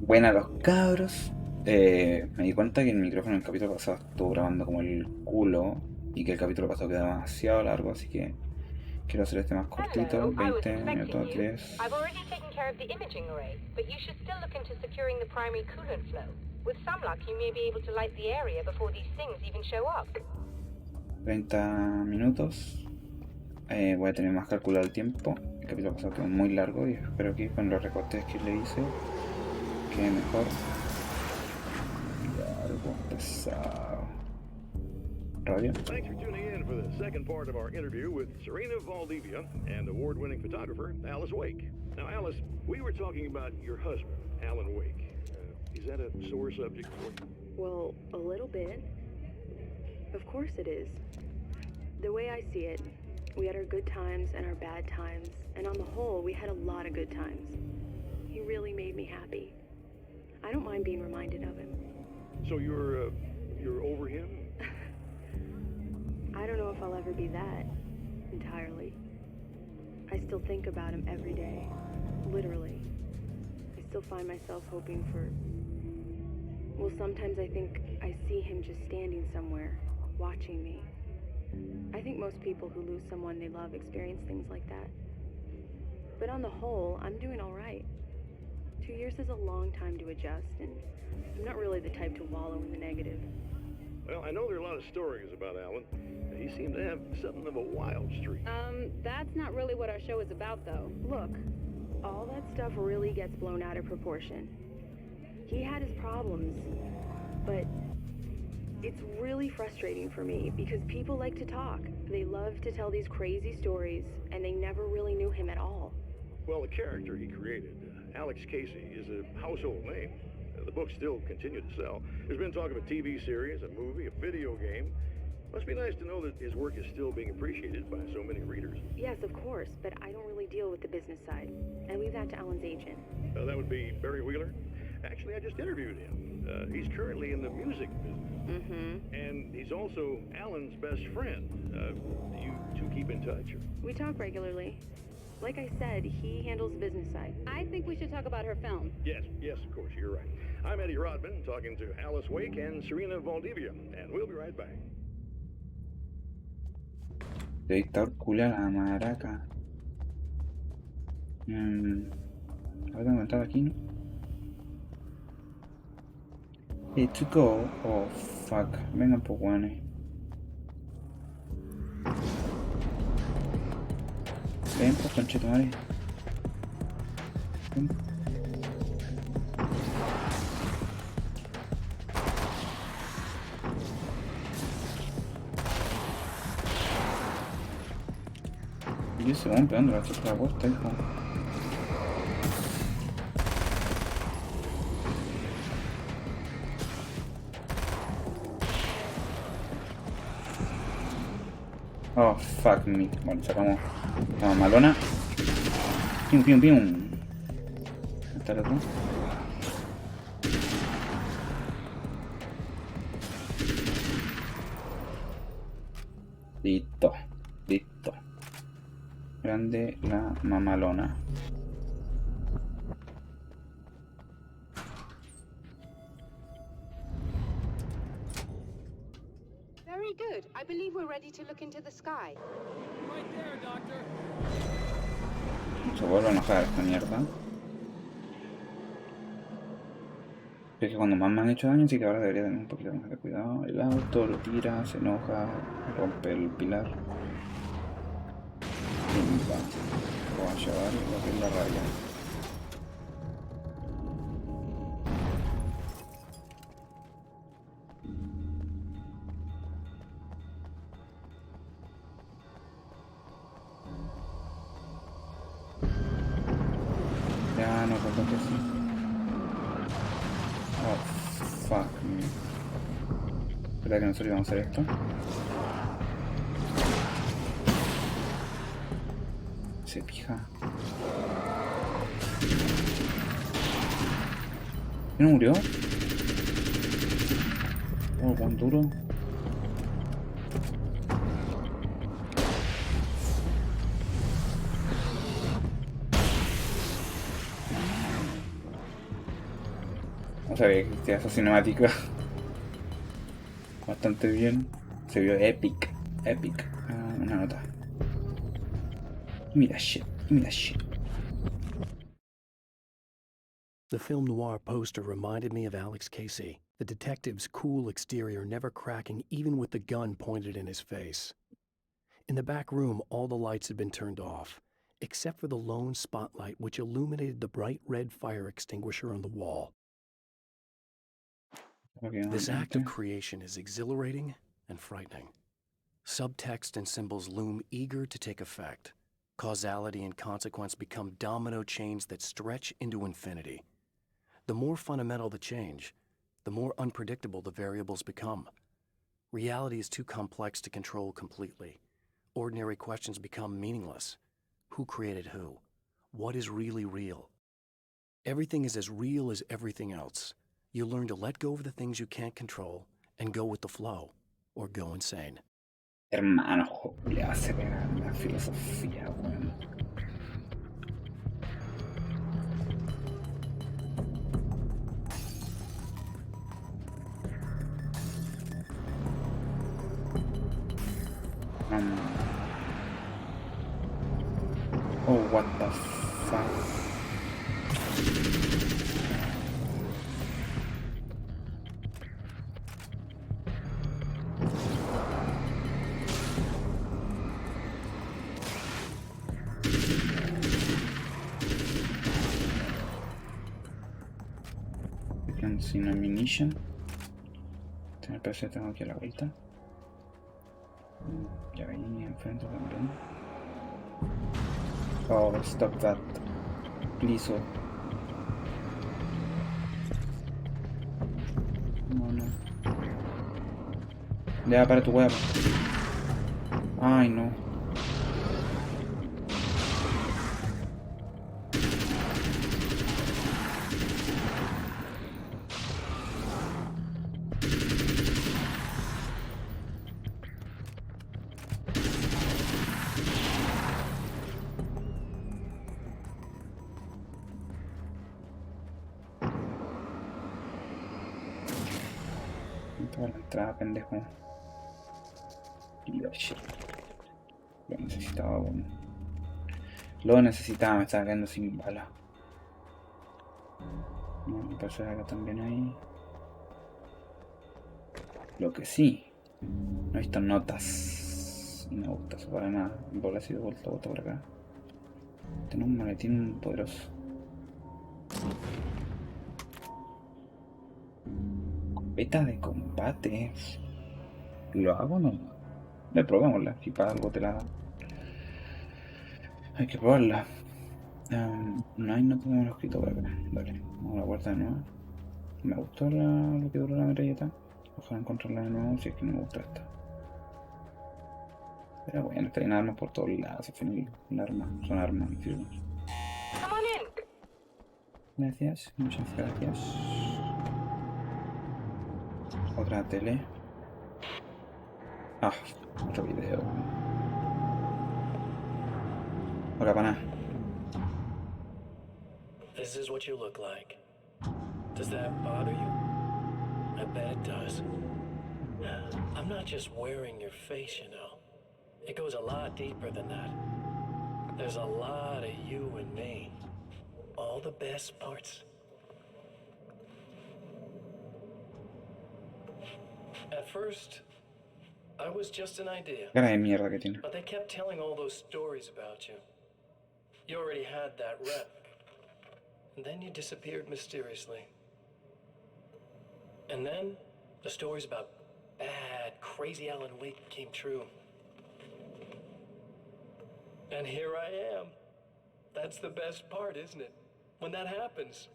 Buena los cabros. Me di cuenta que el micrófono en el capítulo pasado estuvo grabando como el culo y que el capítulo pasado quedaba demasiado largo, así que quiero hacer este más cortito, Hello, I was 20 expecting minutos, you. 10. I've already taken care of the imaging array, but you should still look into securing the primary coolant flow. With some luck, you may be able to light the area before these things even show up. 30 minutos. Voy a tener más calculado el tiempo. El capítulo pasado quedó muy largo y espero que con los recortes que le hice quede mejor. Largo, pesado. Radio. Thanks for tuning in for the second part of our interview with Serena Valdivia and award-winning photographer Alice Wake. Now, Alice, we were talking about your husband, Alan Wake. Is that a sore subject for you? Well, a little bit. Of course it is. The way I see it, we had our good times and our bad times, and on the whole, we had a lot of good times. He really made me happy. I don't mind being reminded of him. So you're over him? I don't know if I'll ever be that, entirely. I still think about him every day, literally. I still find myself hoping for... Well, sometimes I think I see him just standing somewhere, watching me. I think most people who lose someone they love experience things like that. But on the whole, I'm doing all right. 2 years is a long time to adjust, and I'm not really the type to wallow in the negative. Well, I know there are a lot of stories about Alan. He seemed to have something of a wild streak. That's not really what our show is about, though. Look, all that stuff really gets blown out of proportion. He had his problems, but it's really frustrating for me because people like to talk. They love to tell these crazy stories, and they never really knew him at all. Well, the character he created, Alex Casey, is a household name. The books still continue to sell. There's been talk of a TV series, a movie, a video game. Must be nice to know that his work is still being appreciated by so many readers. Yes, of course, but I don't really deal with the business side. I leave that to Alan's agent. That would be Barry Wheeler. Actually, I just interviewed him. He's currently in the music business. Mm-hmm. And he's also Alan's best friend. Do you two keep in touch? Or? We talk regularly. Like I said, he handles the business side. I think we should talk about her film. Yes, of course, you're right. I'm Eddie Rodman, talking to Alice Wake and Serena Valdivia, and we'll be right back. Dictador culia la maraca. Ahora tengo que entrar aquí, ¿no? Let's go. Oh, fuck. Vengan, pues, guanes. Ven, pues, conchetumare. Ven. Y se van pegando la chupa la puerta, hijo. Oh, fuck me. Bueno, sacamos la malona. Pium, pium, pium. ¿Está el otro? Listo. Listo. Grande la mamalona. Very good. I believe we're ready to look into the sky. Right there, Doctor. Se vuelve a enojar esta mierda. Es que cuando más me han hecho daño, sí que ahora debería tener un poquito más de cuidado. El auto lo tira, se enoja, rompe el pilar. Pimba. Lo va a llevar lo que es la raya. Ya no creo que sí. Oh, fuck me. Espera que nosotros íbamos a hacer esto. Se pija. ¿Y no murió? Oh, cuán duro. No sabía que existía esa cinemática. Bastante bien. Se vio epic. Epic. Una nota. Mira shit. Mira shit. The film noir poster reminded me of Alex Casey, the detective's cool exterior never cracking even with the gun pointed in his face. In the back room, all the lights had been turned off, except for the lone spotlight which illuminated the bright red fire extinguisher on the wall. This act of creation is exhilarating and frightening. Subtext and symbols loom eager to take effect. Causality and consequence become domino chains that stretch into infinity. The more fundamental the change, the more unpredictable the variables become. Reality is too complex to control completely. Ordinary questions become meaningless. Who created who? What is really real? Everything is as real as everything else. You learn to let go of the things you can't control and go with the flow, or go insane. Hermano, le hace pegar la filosofía, weón. Oh, what the fuck. Sin ammunition. Me parece que tengo aquí a la vuelta. Ya ahí enfrente también. Oh, stop that. Please. No, no. Ya, para tu huevo. Ay, no. Toda la entrada, pendejo. Shit. Lo necesitaba, bueno. Lo necesitaba, me estaba quedando sin bala. No, me parece que acá también hay. Lo que sí, no he visto notas. Y no me gusta eso para nada. Bola ha sido vuelta por acá. Tengo un maletín poderoso. Beta de combate. ¿Lo hago o no? Probémosla. Si para algo te la da. Hay que probarla. No hay nota de manuscrito por acá. Dale, vamos a la puerta de nuevo. Me gustó lo que duró la metralleta. Ojalá encontrarla de nuevo si es que no me gusta esta. Pero bueno, traen armas por todos lados. Al final, son armas. Come on in. Gracias, muchas gracias. Otra tele. Ah, otro video. Hola, pana. This is what you look like. Does that bother you? I bet it does. I'm not just wearing your face, you know. It goes a lot deeper than that. There's a lot of you and me. All the best parts. At first, I was just an idea. Cara de mierda que tiene. But they kept telling all those stories about you. You already had that rep. And then you disappeared mysteriously. And then, the stories about bad, crazy Alan Wake came true. And here I am. That's the best part, isn't it? When that happens,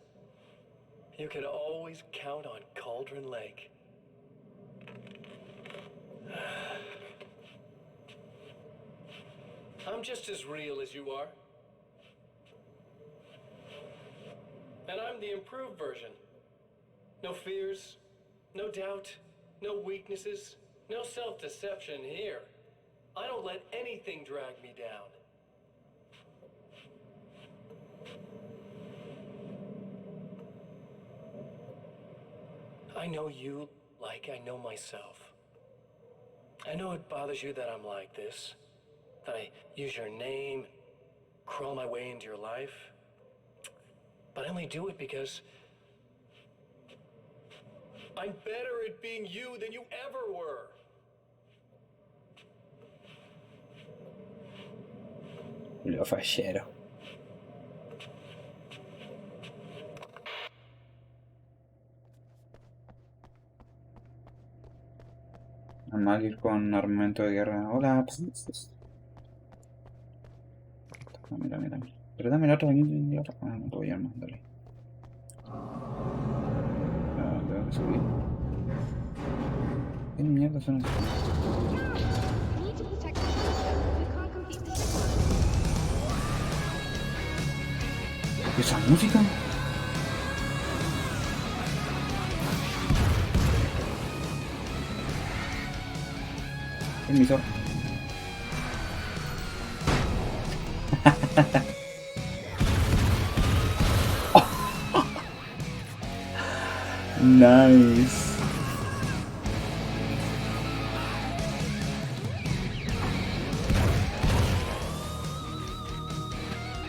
you can always count on Cauldron Lake. I'm just as real as you are. And I'm the improved version. No fears, no doubt, no weaknesses, no self-deception here. I don't let anything drag me down. I know you like I know myself. I know it bothers you that I'm like this, that I use your name, crawl my way into your life. But I only do it because I'm better at being you than you ever were. Lo fallero. Normal ir con armamento de guerra. Hola. Mira, mira, mira. Pero dame el otro. El otro. Ah, no te voy a armar. Dale. Ah, tengo que subir. ¿Qué mierda son estos? We need to protect the telescope. We can't complete the ship. ¿Qué es esa música? Permiso. Nice.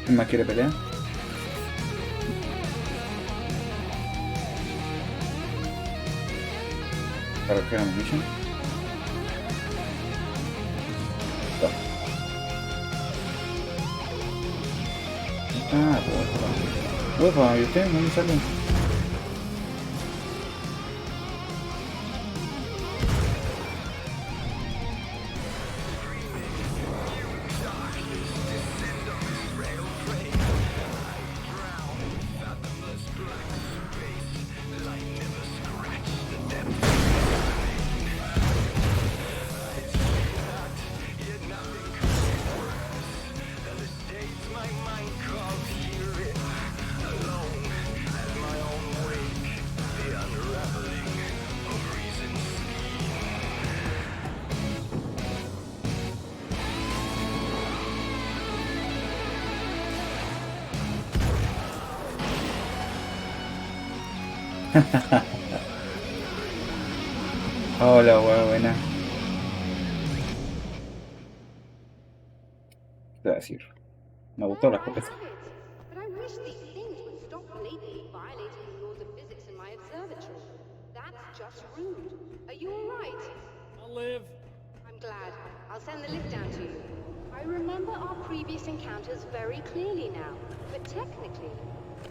¿Quién más quiere pelear? Para que hagamos mission. Ah, pues. Huepa, ¿y usted? ¿No me sale? Hola, buena. ¿Qué te voy a decir? Me gustó la There I escopeta. have it. But I wish these things would stop blatantly violating the laws of physics in my observatory. That's just rude. Are you all right? I'll live. I'm glad. I'll send the lift down to you. I remember our previous encounters very clearly now. But technically,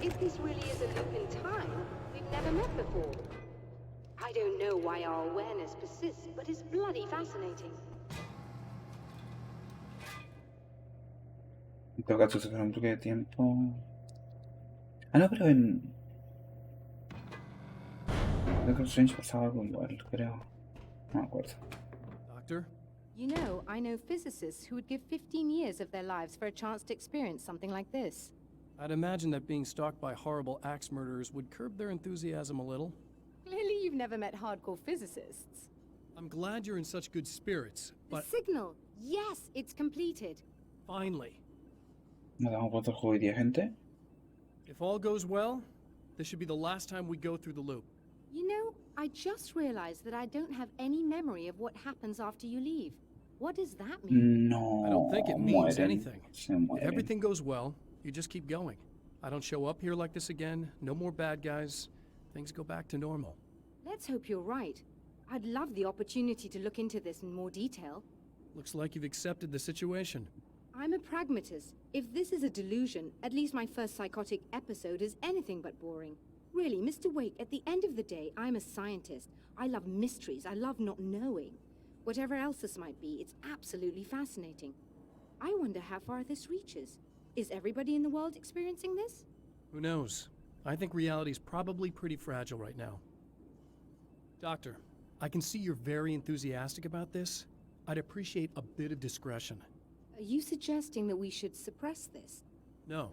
if this really is a loop in time, we've never met before. I don't know why our awareness persists, but it's bloody fascinating. En todo caso, se fue un toque de tiempo. Ah, no, pero en Doctor Strange pasaba algo igual, creo. No me acuerdo. Doctor? You know physicists who would give 15 years of their lives for a chance to experience something like this. I'd imagine that being stalked by horrible axe murderers would curb their enthusiasm a little. Clearly you've never met hardcore physicists. I'm glad you're in such good spirits, but The signal! Yes, it's completed. finally, ¿Nos damos vuelta al juego hoy día, gente? if all goes well, this should be the last time we go through the loop. You know, I just realized that I don't have any memory of what happens after you leave. What does that mean? No. I don't think it means mueren. anything. Se If mueren. everything goes well, you just keep going. I don't show up here like this again, no more bad guys. Things go back to normal. Let's hope you're right. I'd love the opportunity to look into this in more detail. Looks like you've accepted the situation. I'm a pragmatist. If this is a delusion, at least my first psychotic episode is anything but boring. Really, Mr. Wake, at the end of the day, I'm a scientist. I love mysteries. I love not knowing. Whatever else this might be, it's absolutely fascinating. I wonder how far this reaches. Is everybody in the world experiencing this? Who knows? I think reality's probably pretty fragile right now. Doctor, I can see you're very enthusiastic about this. I'd appreciate a bit of discretion. Are you suggesting that we should suppress this? No,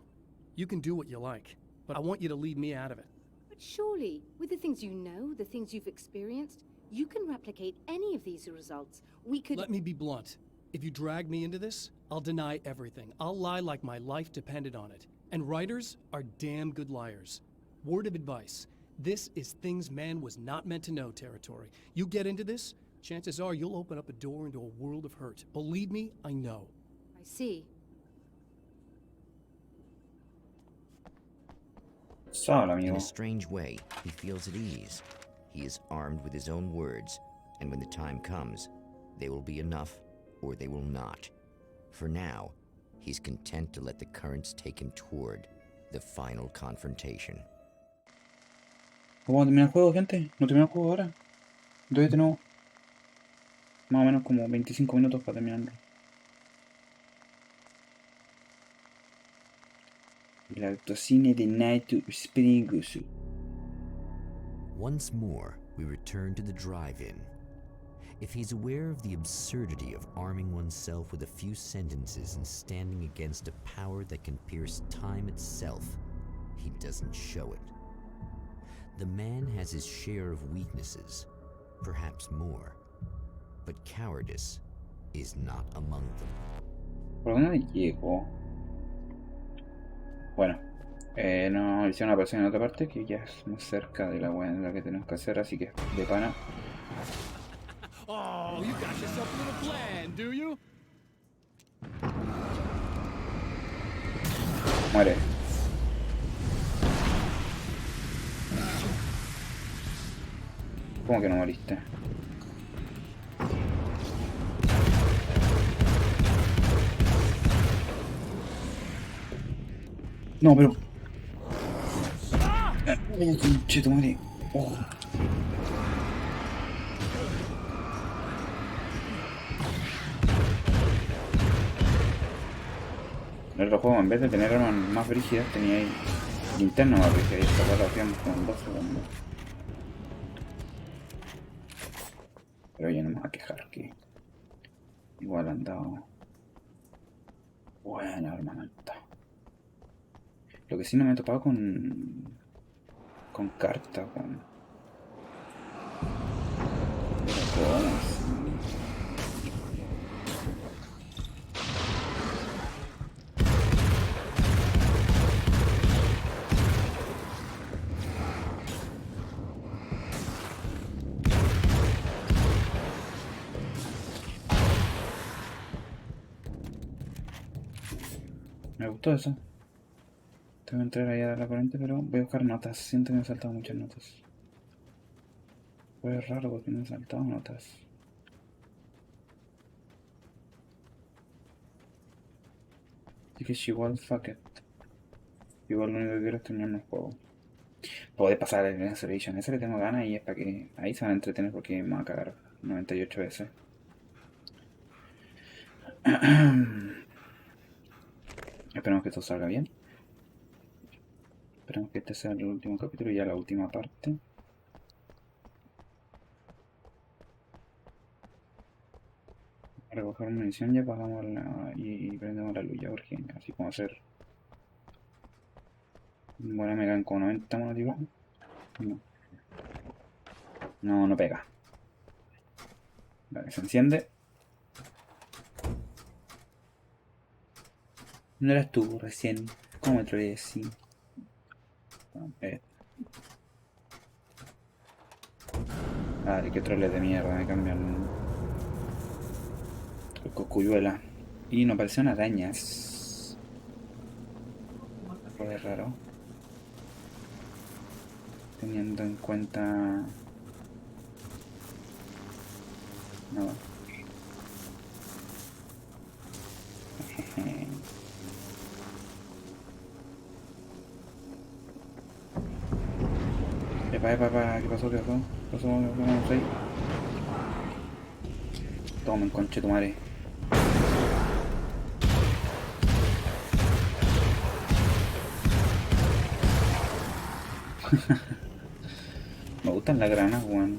you can do what you like, but I want you to leave me out of it. But surely, with the things you know, the things you've experienced, you can replicate any of these results. We could... Let me be blunt. If you drag me into this, I'll deny everything. I'll lie like my life depended on it. And writers are damn good liars. Word of advice. This is things man was not meant to know territory. You get into this, chances are you'll open up a door into a world of hurt. Believe me, I know. I see. Solo, In amigo. a strange way, he feels at ease. He is armed with his own words, and when the time comes, they will be enough or they will not. For now, he's content to let the currents take him toward the final confrontation. ¿Cómo termina el juego, gente? ¿No termina el juego ahora? Entonces tenemos más o menos como 25 minutos para terminarlo. El autocine de Naito Springusu. Once more, we return to the drive-in. If he's aware of the absurdity of arming oneself with a few sentences and standing against a power that can pierce time itself, he doesn't show it. The man has his share of weaknesses, perhaps more, but cowardice is not among them. ¿Por dónde llego? Bueno, nos hicieron una persona en otra parte que ya es más cerca de la wea en la que tenemos que hacer, así que de pana. Oh, you got yourself a little plan, do you? Muere. ¿Cómo que no moriste? No, pero... Conche, madre. Oh. En el otro juego, en vez de tener armas más brígidas, tenía ahí linterna más brígida y esta cosa lo hacíamos como en 2 segundos. Pero ya no me voy a quejar, que igual han dado buena armamento. Lo que sí no me he topado con cartas, con... Pero ¿cómo así? Me gustó eso. Tengo que entrar ahí a dar la corriente, pero voy a buscar notas. Siento que me he saltado muchas notas. Fue raro porque me he saltado notas. Así que es igual, fuck it. Igual lo único que quiero es terminar el juego. Poder pasar el Isolation. Ese le tengo ganas y es para que ahí se van a entretener porque me va a cagar 98 veces. Esperemos que esto salga bien. Esperemos que este sea el último capítulo y ya la última parte. Para recoger munición ya apagamos y prendemos la luz ya porque así como hacer buena me quedan como 90 motivos. No pega. Vale, se enciende. No eras tú recién. ¿Cómo me troleé así? Vale, qué troles de mierda. Me cambian el cocuyuela. Y no aparecieron arañas. Fue raro. Teniendo en cuenta... Nada. Epa, ¿qué pasó? ¿Qué pasó? ¿Qué pasó? ¿Qué pasó? Tomen, conche tu madre. Me gustan las granas, weón.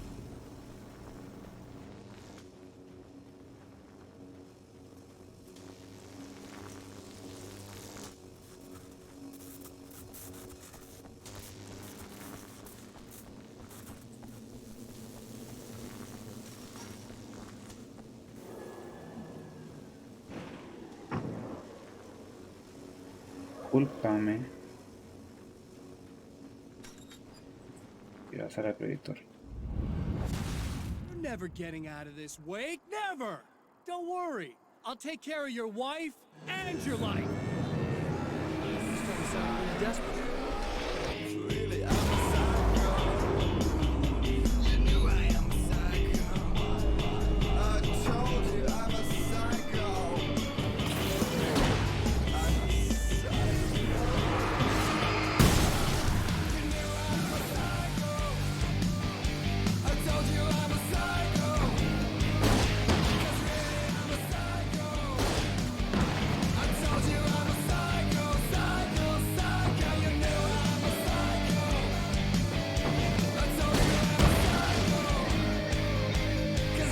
Discúlpame. la sala del proyector. You're never getting out of this, Wake. Never! Don't worry. I'll take care of your wife and your life. You're starting to sound really desperate.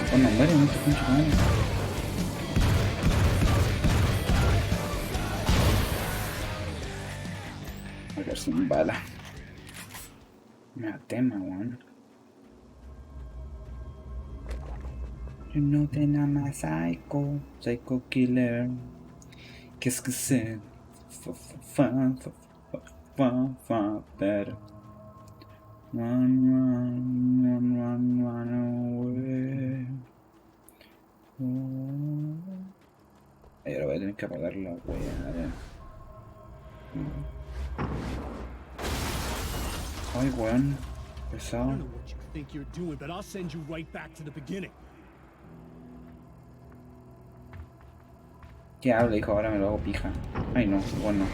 Oh, no muere, no te concha madre. Voy a quedar sin bala. Me da tema, weón. You know that I'm a psycho, psycho killer. Qu'est-ce que c'est? Better. Run away. Ay, ahora voy a tener que apagar la wea. Ay, weón. I Pesado. don't know what you think you're doing, but I'll send you right back to the beginning. ¿Qué habla, hijo? Ahora me lo hago pija. Ay, no, bueno.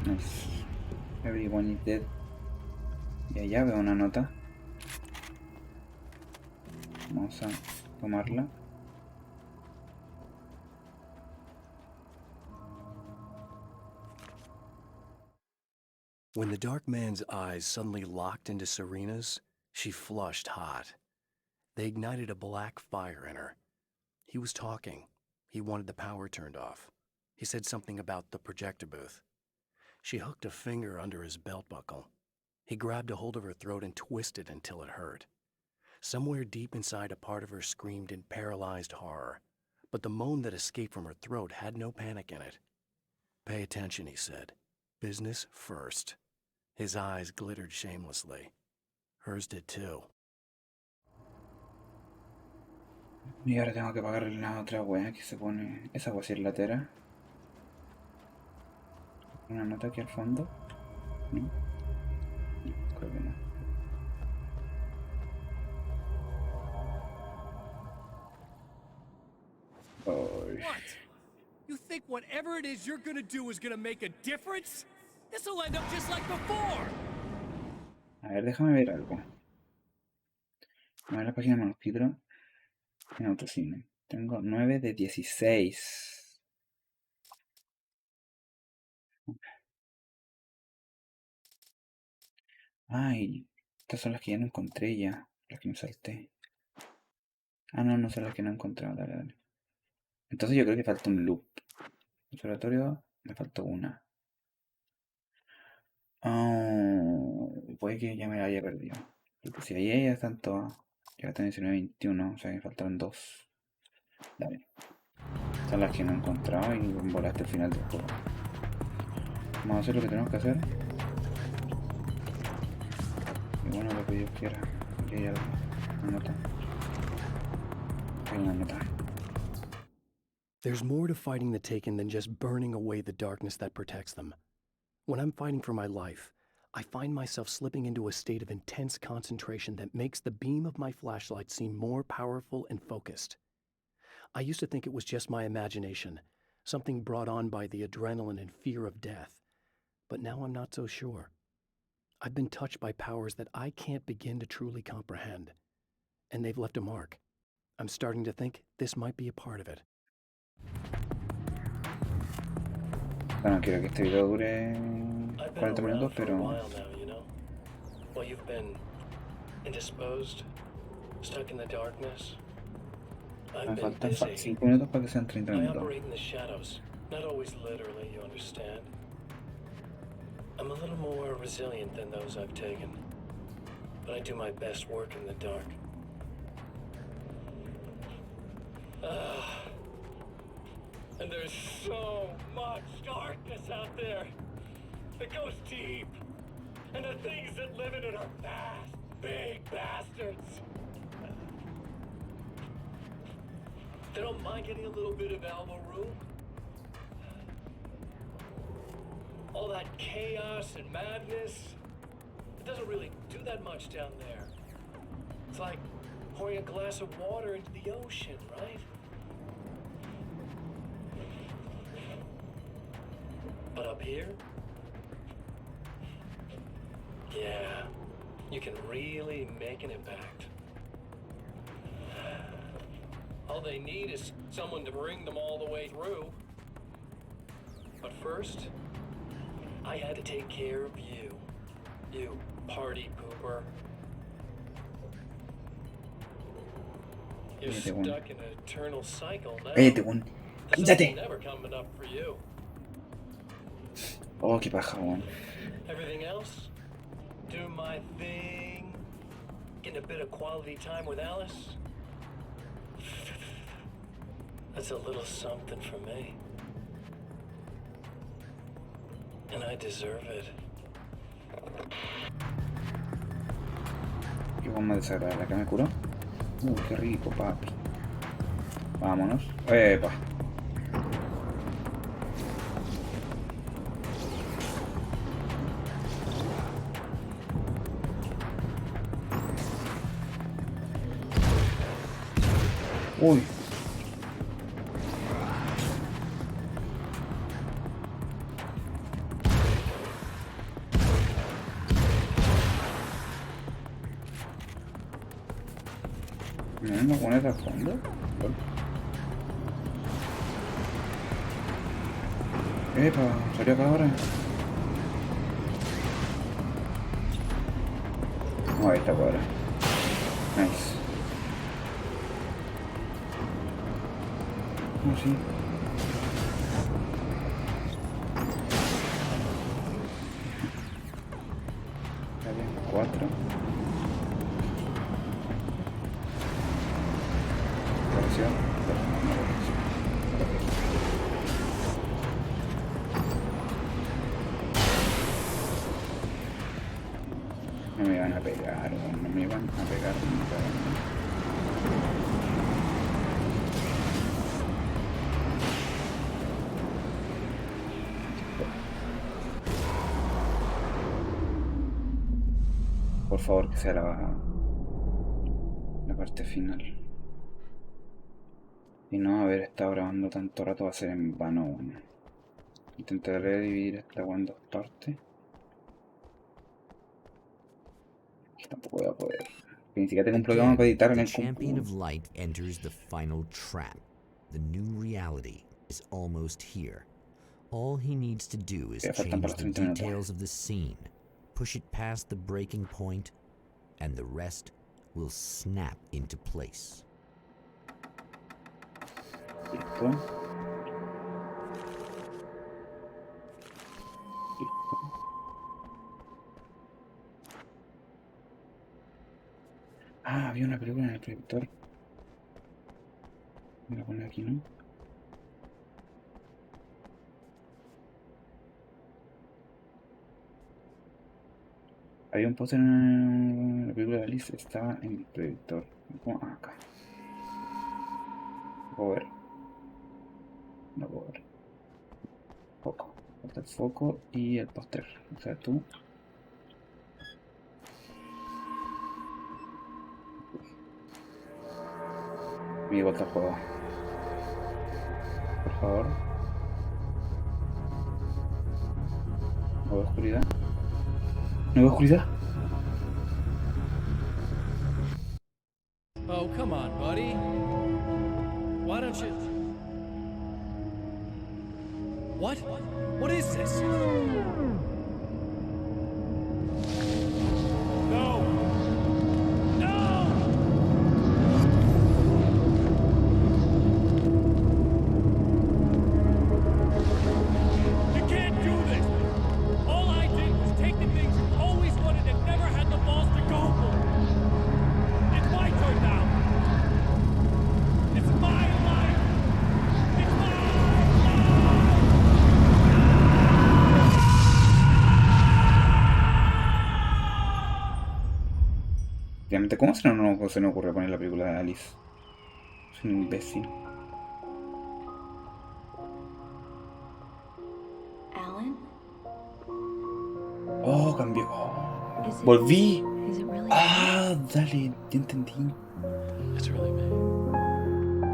Nice. Everyone is dead. Y allá veo una nota. Vamos a tomarla. When the dark man's eyes suddenly locked into Serena's, she flushed hot. They ignited a black fire in her. He was talking. He wanted the power turned off. He said something about the projector booth. She hooked a finger under his belt buckle. He grabbed a hold of her throat and twisted until it hurt. Somewhere deep inside, a part of her screamed in paralyzed horror, but the moan that escaped from her throat had no panic in it. "Pay attention," he said. "Business first." His eyes glittered shamelessly. Hers did too. Y ahora tengo que apagar la otra wea que se pone. Esa wea sí es latera. Una nota aquí al fondo. ¿No? No, creo que no. Ay. What? You think whatever it is you're gonna do is gonna make a difference? This'll end up just like before! A ver, déjame ver algo. A ver la página de Manuscrito en autocine. Tengo 9 de 16. Ay, estas son las que ya no encontré ya. Las que me salté. Ah, no, no son las que no he encontrado. Dale, dale. Entonces yo creo que falta un loop. Observatorio, me faltó una. Puede que ya me la haya perdido. Porque si ahí ya están todas. Ya están 19 21. O sea que me faltaron 2. Dale. Son las que no he encontrado y volaste el final del juego. Vamos a hacer lo que tenemos que hacer. Y bueno, lo que Dios quiera. Aquí hay algo. Una nota. Hay una nota. There's more to fighting the Taken than just burning away the darkness that protects them. When I'm fighting for my life, I find myself slipping into a state of intense concentration that makes the beam of my flashlight seem more powerful and focused. I used to think it was just my imagination, something brought on by the adrenaline and fear of death. But now I'm not so sure. I've been touched by powers that I can't begin to truly comprehend. And they've left a mark. I'm starting to think this might be a part of it. Bueno, quiero que este video dure I've been 40 around minutos, for a pero while now, you know. Well, you've been indisposed, stuck in the darkness. me I've been faltan busy. 5 minutos para que sean 30 I minutos. operate in the shadows, not always literally, you understand. I'm a little more resilient than those I've taken, but I do my best work in the dark. And there's so much darkness out there. It goes deep. And the things that live in it are vast, big bastards. They don't mind getting a little bit of elbow room. All that chaos and madness, it doesn't really do that much down there. It's like pouring a glass of water into the ocean, right? But up here, yeah, you can really make an impact. All they need is someone to bring them all the way through. But first, I had to take care of you. You party pooper. You're Cállate, weón. stuck in an eternal cycle now. Cállate, weón. The sun's Cállate. never coming up for you. Oh, qué paja, weón. Everything else, do my thing, get a bit of quality time with Alice. That's a little something for me. And I deserve it. Qué weón más desagradable. ¿Acá me curó? Qué rico, papi. Vámonos. ¡Epa! Uy. ¿No me pones a fondo? Epa, salió acá ahora. No, ahí está ahora. Nice. Oh, sí. Está bien, 4. Apareció. Pero no apareció. No me iban a pegar, no me iban a pegar nunca. Por favor, que sea la parte final. Y no haber estado grabando tanto rato va a ser en vano. Bueno. Intentaré dividir esta en 2 partes. Y tampoco voy a poder. Ni siquiera tengo un programa para editar en The el champion of computador. light enters the final trap. The new reality is almost here. All he needs to do is Ya faltan change para los the 30 minutos. details of the scene, push it past the breaking point, and the rest will snap into place. Listo. Listo. Ah, había una película en el proyector. Me la pone aquí, ¿no? Había un póster en la película de Alice, estaba en el proyector. ¿Cómo? Ah, acá. ¿Lo puedo ver? No puedo ver. Foco. Falta el foco y el póster. O sea, tú. Mi vuelta al juego. Por favor. No veo oscuridad. No veo oscuridad. Oh, come on, buddy. Why don't you... What? What is this? No! No! You can't do this! All I did was take the things you always wanted and never had the balls to go for. It's my turn now. It's my life. It's my life. Efectivamente. ¿Cómo se nos ocurre poner la película de Alice? Soy un imbécil. Alan? Oh, cambió. Oh, Is it, volví. is it really Ah, dale, ya entendí. It's really me.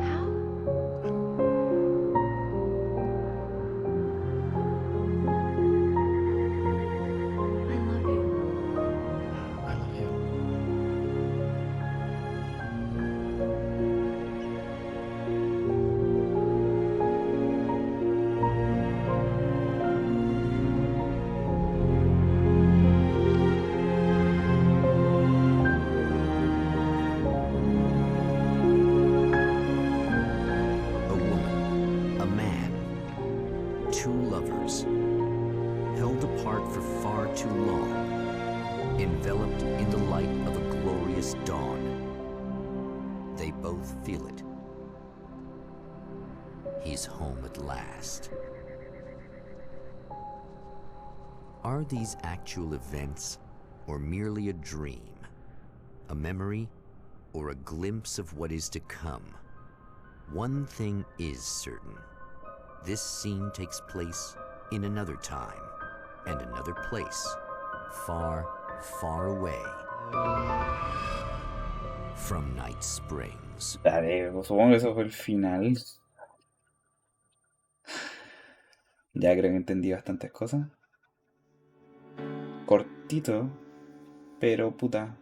How? I love you. I love you. A woman, a man, two lovers, held apart for far too long, enveloped in the light of a glorious dawn. They both feel it. He's home at last. Are these actual events, or merely a dream? A memory, or a glimpse of what is to come? One thing is certain. This scene takes place in another time and another place, far, far away from Night Springs. Dale, pues, supongo que eso fue el final. Ya creo que entendí bastantes cosas. Cortito, pero puta.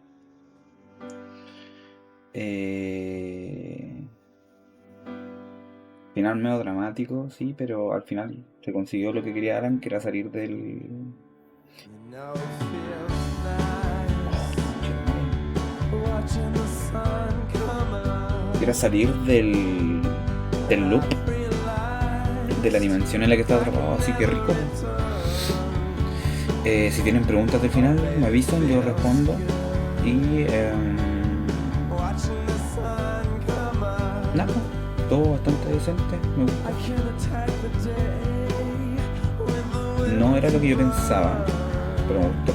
Final medio dramático, sí, pero al final se consiguió lo que quería Alan, que era salir del... Era salir del loop, de la dimensión en la que estaba atrapado, así que rico. Si tienen preguntas del final, me avisan, yo respondo. Y nada, todo bastante decente, me gusta. No era lo que yo pensaba, pero me gustó.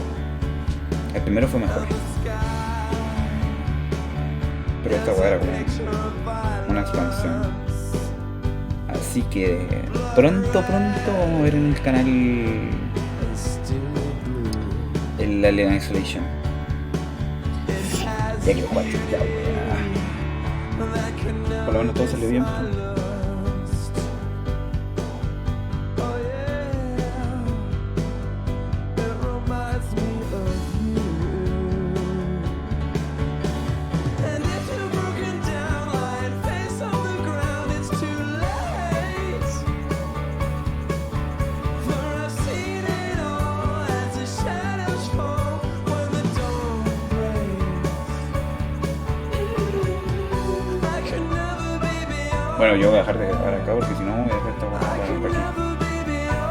El primero fue mejor, pero esta weá era como una expansión. Así que pronto vamos a ver en el canal el Alien Isolation. Ya quiero jugar esta weá. Por lo menos todo salió bien. Bueno, yo voy a dejar de grabar acá porque si no voy a dejar